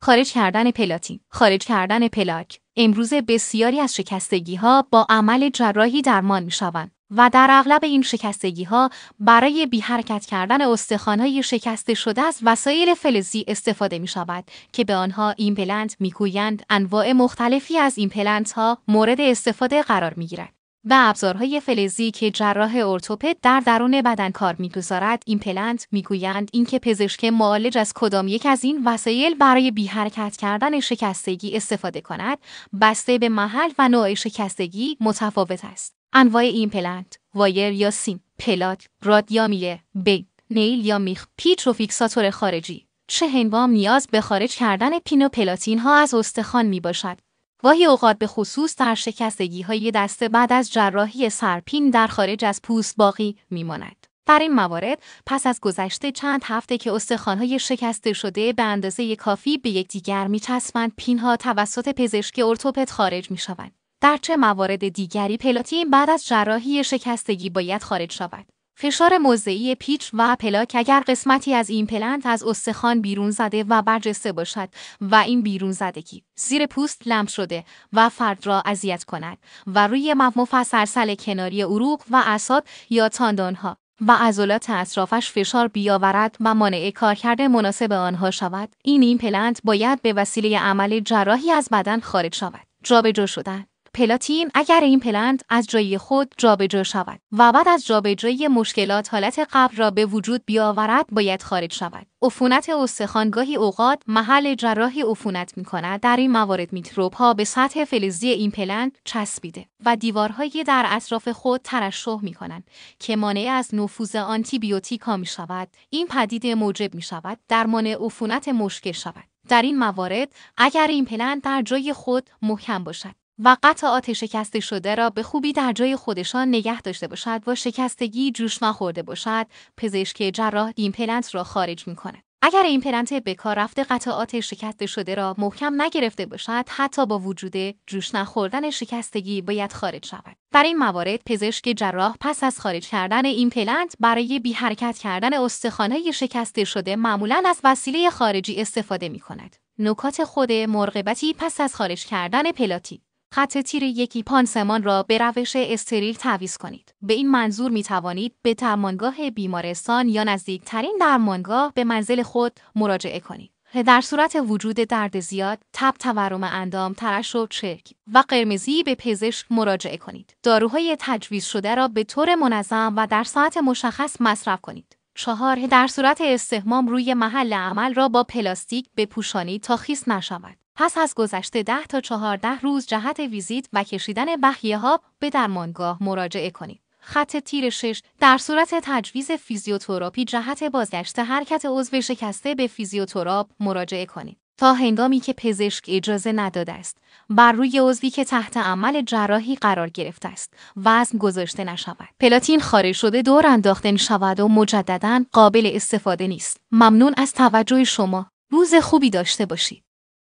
خارج کردن پلاتین. خارج کردن پلاک. امروزه بسیاری از شکستگی‌ها با عمل جراحی درمان می‌شوند و در اغلب این شکستگی‌ها برای بی حرکت کردن استخوان‌های شکسته شده از وسایل فلزی استفاده می‌شود که به آنها ایمپلنت می‌گویند. انواع مختلفی از ایمپلنت‌ها مورد استفاده قرار می‌گیرند و ابزارهای فلزی که جراح ارتوپد در درون بدن کار می‌گذارد ایمپلنت می‌گویند. اینکه پزشک معالج از کدام یک از این وسایل برای بی حرکت کردن شکستگی استفاده کند بسته به محل و نوع شکستگی متفاوت است. انواع ایمپلنت: وایر یا سیم، پلات، راد یا میله، بید، نیل یا میخ، پیچ و فیکساتور خارجی. چه هنگام نیاز به خارج کردن پین و پلاتین ها از استخوان می باشد. گاهی اوقات به خصوص در شکستگی‌های دسته بعد از جراحی سرپین در خارج از پوست باقی می‌ماند. در این موارد پس از گذشته چند هفته که استخوان‌های شکسته شده به اندازه کافی به یکدیگر می‌چسبند، پین‌ها توسط پزشک ارتوپد خارج می‌شوند. در چه موارد دیگری پلاتین بعد از جراحی شکستگی باید خارج شود؟ فشار موضعی پیچ و پلاک اگر قسمتی از ایمپلنت از استخوان بیرون زده و برجسته باشد و این بیرون زدگی زیر پوست لمس شده و فرد را اذیت کند و روی مفصل کناری عروق و اعصاب یا تاندانها و عضلات اطرافش فشار بیاورد و مانع کارکرد مناسب آنها شود، این ایمپلنت باید به وسیله عمل جراحی از بدن خارج شود. جابجا شدن پلاتین اگر ایمپلنت از جای خود جابجا شود و بعد از جابجایی مشکلات حالت قبل را به وجود بیاورد باید خارج شود. عفونت استخوان گاهی اوقات محل جراحی عفونت می‌کند. در این موارد میکروب‌ها به سطح فلزی ایمپلنت چسبیده و دیوارهای در اطراف خود ترشح می‌کنند که مانع از نفوذ آنتی بیوتیک‌ها می‌شود. این پدیده موجب می‌شود درمان عفونت مشکل شود. در این موارد اگر ایمپلنت در جای خود محکم باشد و قطعات شکسته شده را به خوبی در جای خودشان نگه داشته باشد و شکستگی جوش نخورده باشد، پزشک جراح ایمپلنت را خارج می‌کند. اگر ایمپلنت به کار رفته قطعات شکسته شده را محکم نگرفته باشد، حتی با وجود جوش نخوردن شکستگی باید خارج شود. در این موارد پزشک جراح پس از خارج کردن ایمپلنت برای بی حرکت کردن استخوان‌های شکسته شده معمولاً از وسیله خارجی استفاده می‌کند. نکات خود مراقبتی پس از خارج کردن پلاتین: خط تیر یکی پانسمان را به روش استریل تعویض کنید. به این منظور می توانید به درمانگاه بیمارستان یا نزدیکترین درمانگاه به منزل خود مراجعه کنید. در صورت وجود درد زیاد، تب، تورم اندام، ترشح چرک و قرمزی به پزشک مراجعه کنید. داروهای تجویز شده را به طور منظم و در ساعت مشخص مصرف کنید. 4. در صورت استحمام روی محل عمل را با پلاستیک بپوشانید تا خیس نشود. پس از گذشته 10 تا 14 روز جهت ویزیت و کشیدن بخیه‌ها به درمانگاه مراجعه کنید. خط تیر 6. در صورت تجویز فیزیوتراپی جهت بازگشت حرکت عضو شکسته به فیزیوتراپ مراجعه کنید تا هنگامی که پزشک اجازه نداده است بر روی عضوی که تحت عمل جراحی قرار گرفته است وزن گذاشته نشود. پلاتین خارج شده دور انداخته شود و مجدداً قابل استفاده نیست. ممنون از توجه شما. روز خوبی داشته باشید.